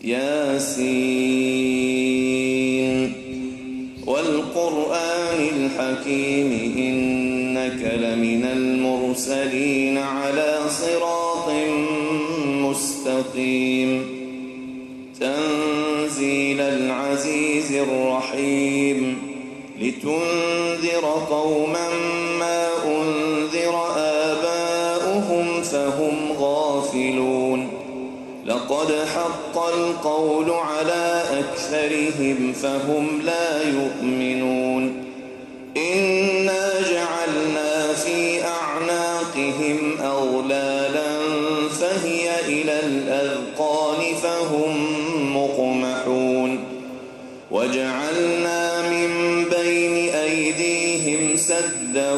ياسين والقرآن الحكيم إنك لمن المرسلين على صراط مستقيم تنزيل العزيز الرحيم لتنذر قوما ما أنذر آباؤهم فهم غافلون لقد حق القول على أكثرهم فهم لا يؤمنون إنا جعلنا في أعناقهم أغلالا فهي إلى الأذقان فهم مقمحون وجعلنا من بين أيديهم سدا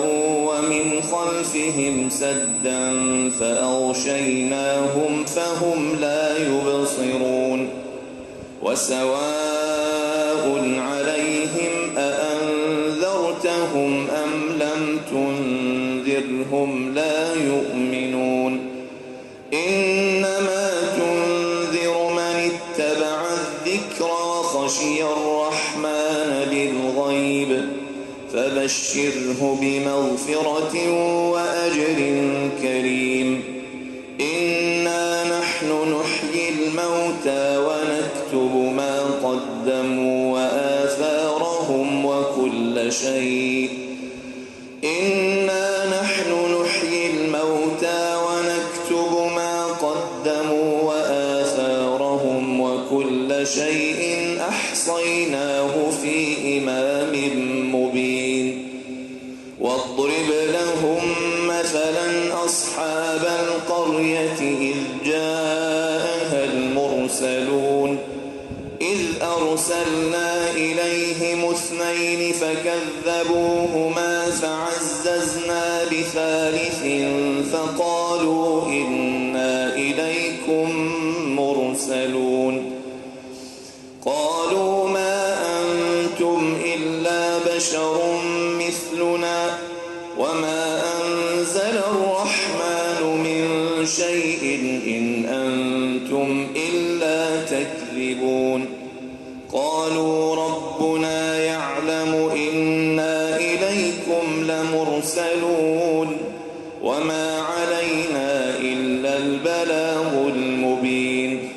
ومن خلفهم سدا فأغشيناهم فهم لا يبصرون وسواء عليهم أأنذرتهم أم لم تنذرهم لا يؤمنون إنما تنذر من اتبع الذكر وخشي الرحمن بالغيب فبشره بمغفرة وأجر كريم إنا نحن نحيي الموتى ونكتب ما قدموا وآثارهم وكل شيء أحصيناه في إمام مبين واضرب لهم مثلا أصحاب القرية إذ جاءها المرسلون إذ أرسلنا إليهم 2 فكذبوهما فعززنا بثالث فقالوا إنا إليكم مرسلون قالوا ما أنتم إلا بشر مثلنا وما أنزل الرحمن من شيء إن أنتم إلا تكذبون قالوا ربنا يعلم إنا إليكم لمرسلون وما علينا إلا البلاغ المبين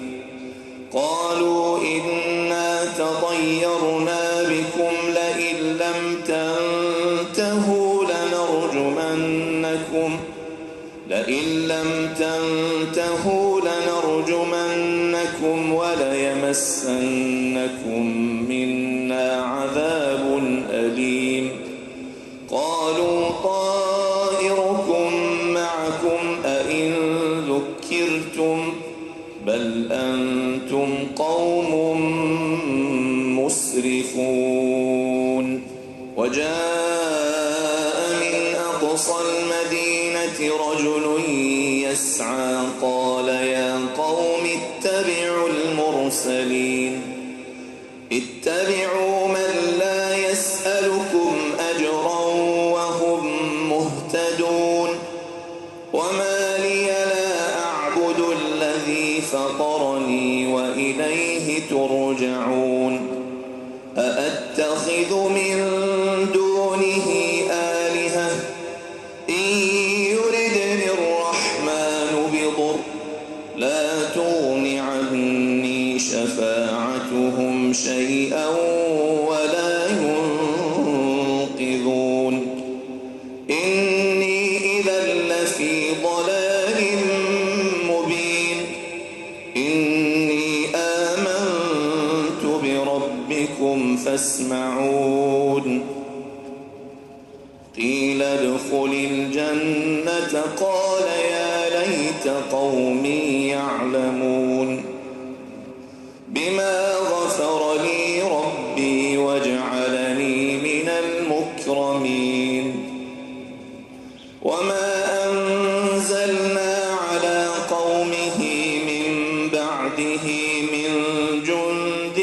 قالوا إنا تطيرنا بكم لئن لم تنتهوا لنرجمنكم وليمسنكم منا عذاب أليم قالوا طائركم معكم أئن ذكرتم بل أنتم قوم مسرفون وجاء من أقصى المدينة رجل يسعى قال يا قوم اتبعوا المرسلين اتبعوا من لا يسألكم أجرا وهم مهتدون وما لي لا أعبد الذي فطرني وإليه ترجعون أأتخذ من دونه آلهة إن يردني الرحمن بضر لا تغن عني شفاعتهم شيئا ولا ينقذون إني إذا لفي ضلال مبين إني آمنت بربكم فاسمعون قيل ادخل الجنة قال يا ليت قومي يعلمون بما غفر لي ربي وجعلني من المكرمين وما أنزلنا على قومه من بعده من جند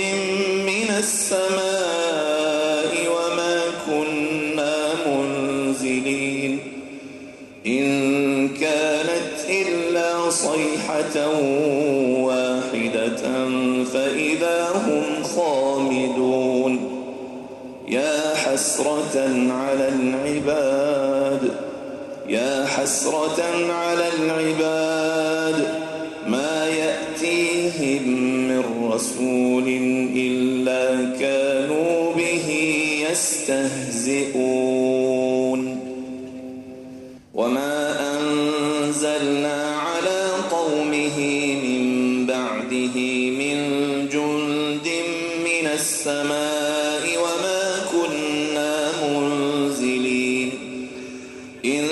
من السماء وما كنا منزلين إن كانت إلا صيحة واحدة حسرة على العباد يا حسرة على العباد ما يأتيهم من رسول إلا كانوا به يستهزئون وما أنزلنا على قومه من بعده من جند من السماء وما كنا منزلين إن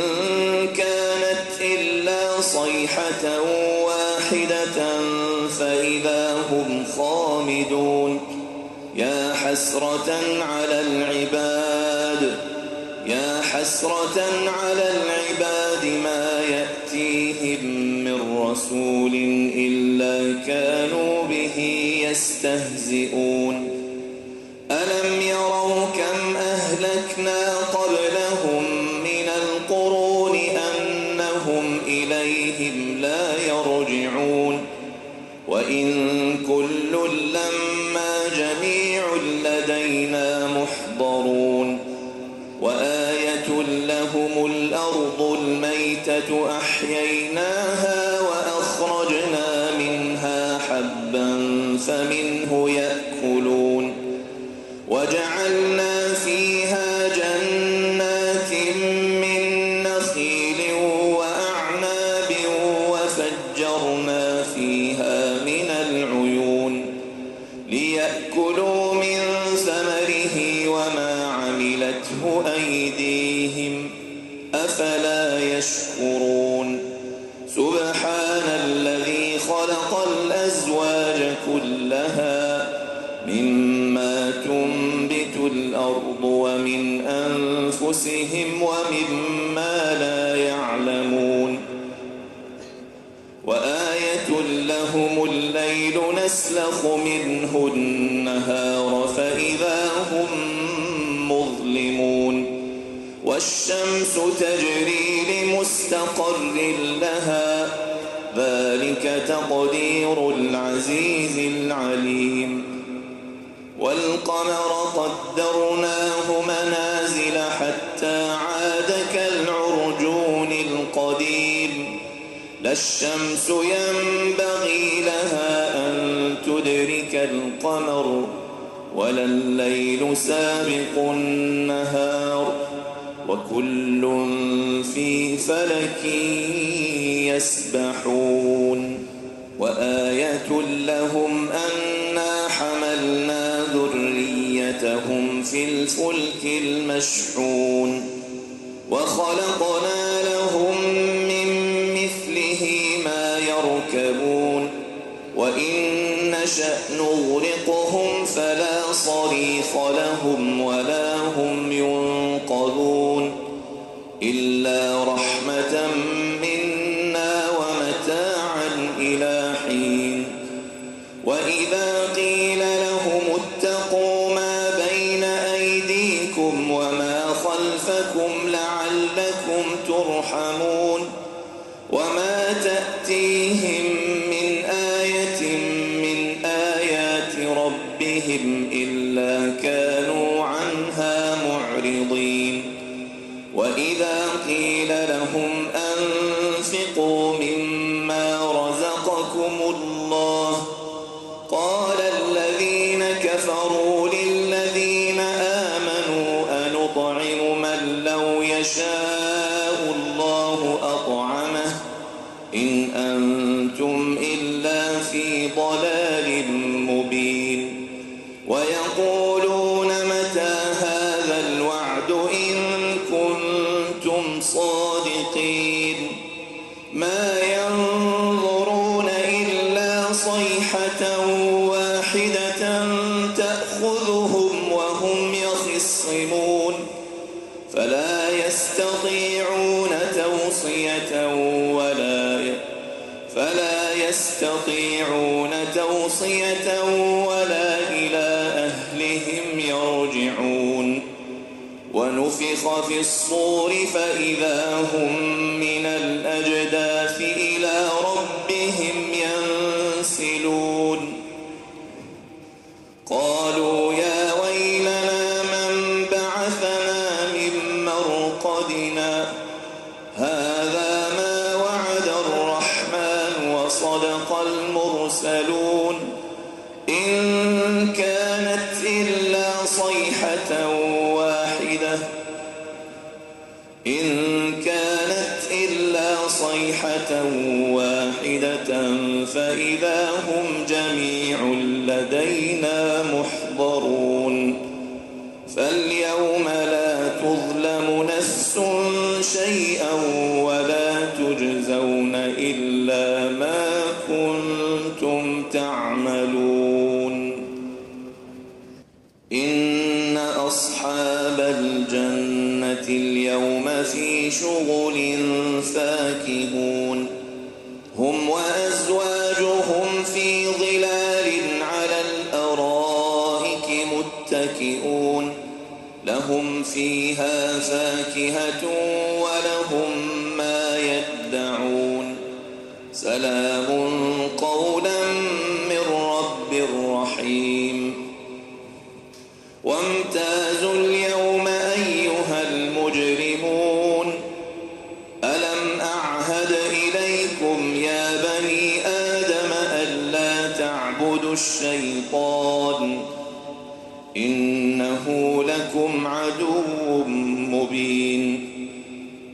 كانت إلا صيحة واحدة فإذا هم خامدون يا حسرة على العباد يا حسرة على العباد ما يأتيهم من رسول إلا كانوا به يستهزئون ألم يروا كم أهلكنا قبلهم من القرون أنهم إليهم لا يرجعون وإن كل لما جميع لدينا محضرون وآية لهم الأرض الميتة أحييناها وأخرجنا منها حبا فمنه يأكلون وجعلنا فيها جنات من نخيل وأعناب وفجرنا فيها من العيون ليأكلوا من ثمره وما عملته أيديهم أفلا يشكرون سبحان الذي خلق الأزواج كلها مما تنبت الأرض ومن أنفسهم ومما لا يعلمون وآية لهم الليل نسلخ منه النهار فإذا هم مظلمون والشمس تجري لمستقر لها ذلك تقدير العزيز العليم والقمر قدرناه منازل حتى عاد كالعرجون القديم لا الشمس ينبغي لها أن تدرك القمر ولا الليل سابق النهار وكل في فلك يسبحون وآية لهم أنا حملنا ذريتهم في الفلك المشحون وخلقنا لهم من مثله ما يركبون وإن نشأ نغرقهم فلا صريخ لهم ولا هم ينقذون إلا رحمة منا ومتاعا إلى حين وإذا قيل لهم اتقوا ما بين أيديكم وما خلفكم لعلكم ترحمون وما تأتيهم من آية من آيات ربهم إلا كانوا عنها معرضين وإذا قيل لهم أنفقوا مما رزقكم الله قال الذين كفروا للذين آمنوا أنطعم من لو يشاء الله أطعمه إن أنتم إلا في ضلال مبين ويقولون متى هذا الوعد إن كنتم صادقين ما ينظرون إلا صيحة واحدة تأخذهم وهم يخصمون فلا يستطيعون توصية ولا إلى أهلهم يرجعون ونفخ في الصور فإذا هم من الأجداث إلى ربهم ينسلون قالوا يا ويلنا من بعثنا المرسلون إن كانت إلا صيحة واحدة فإذا هم جميع لدينا محضرون فاليوم لا تظلم نفس شيئا ولا تجزون إلا ما كنتم تعملون إن أصحاب الجنة اليوم في شغل فاكهون هم وأزواجهم في ظلال على الأرائك متكئون لهم فيها فاكهة ولهم ما يدعون سلام قولا من رب رحيم وامتازوا اليوم أيها المجرمون ألم أعهد إليكم يا بني آدم ألا تعبدوا الشيطان إنه لكم عدو مبين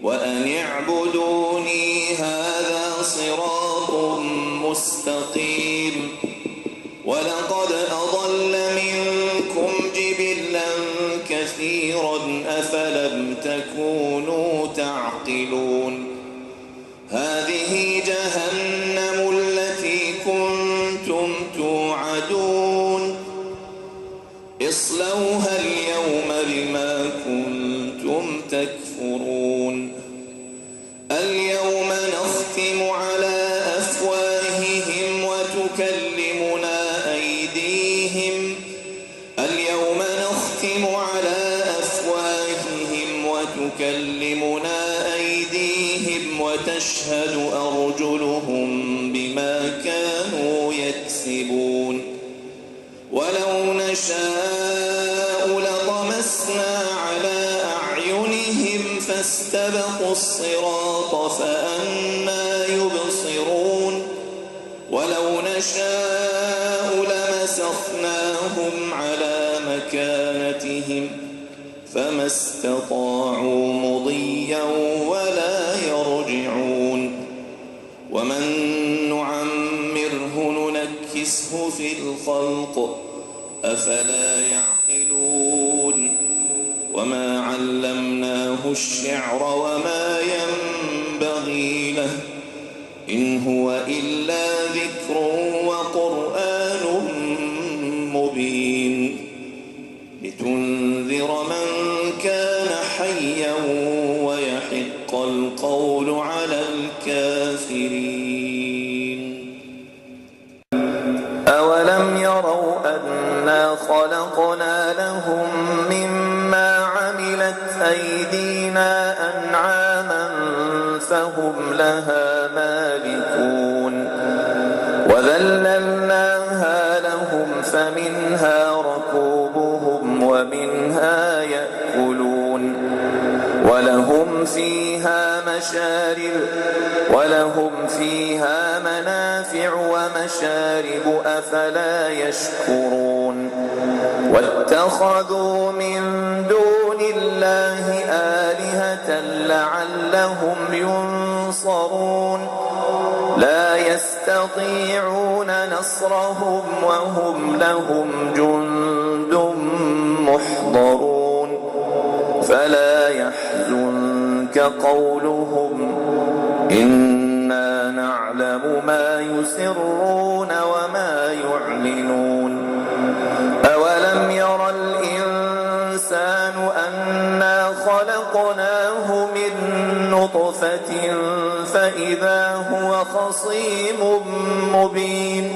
وأن اعبدوني هذا صراط مستقيم ولقد أضل منكم جبلا كثيرا أفلم تكونوا تعقلون هذه جهنم التي كنتم توعدون اصلوها اليوم بما كنتم تكفرون اليوم نختم على أفواههم وتكلمنا أيديهم وتشهد أرجلهم بما كانوا يكسبون ولو نشاء لطمسنا على أعينهم فاستبقوا الصراط فأنى يبصرون ولو نشاء لمسخناهم على مكانتهم فما استطاعوا مضيا ولا يرجعون ومن نعمره ننكسه في الخلق أفلا يعقلون وما علمناه الشعر وما ينبغي له إن هو إلا ذكر وقرآن مبين لتنذر من كان حيا ويحق القول على الكافرين أولم يروا أنا خلقنا لهم مما عملت أيدينا أنعاما فهم لها مالكون وذللناها لهم فمنها ركوبهم ومنها يأكلون ولهم فيها منافع ومشارب أفلا يشكرون واتخذوا من دون الله آلهة لعلهم ينصرون لا يستطيعون نصرهم وهم لهم جند محضرون فلا يحزنك قولهم إنا نعلم ما يسرون وما يعلنون أولم ير الإنسان أنا خلقناه من نطفة فإذا هو خصيم مبين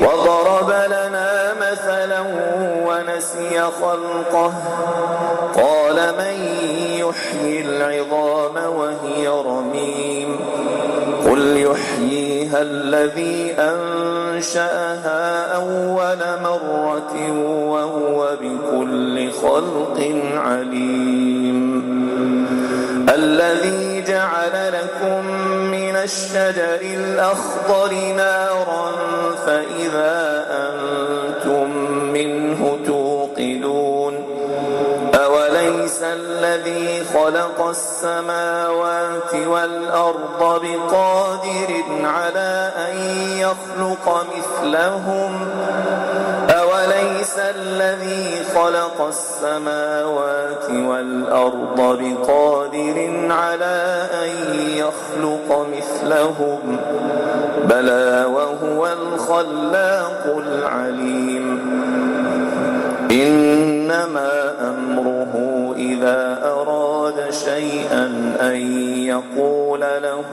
وضرب لنا مثلا ونسي خلقه قال من يحيي العظام وهي رميم قل يحييها الذي أنشأها أول مرة وهو بكل خلق عليم الذي جعل لكم من الشجر الأخضر نارا فإذا أنتم منه توقدون أوليس الذي خلق السماوات والأرض بقادر على أن يخلق مثلهم أوليس الذي خلق السماوات والأرض بقادر على أن يخلق مثلهم بلى وهو الخلاق العليم إنما أمره إذا أراد شيئا أن يقول له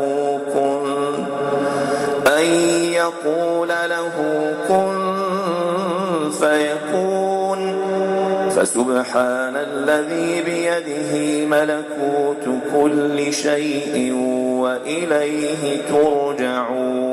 كن فيكون فسبحان الذي بيده ملكوت كل شيء وإليه ترجعون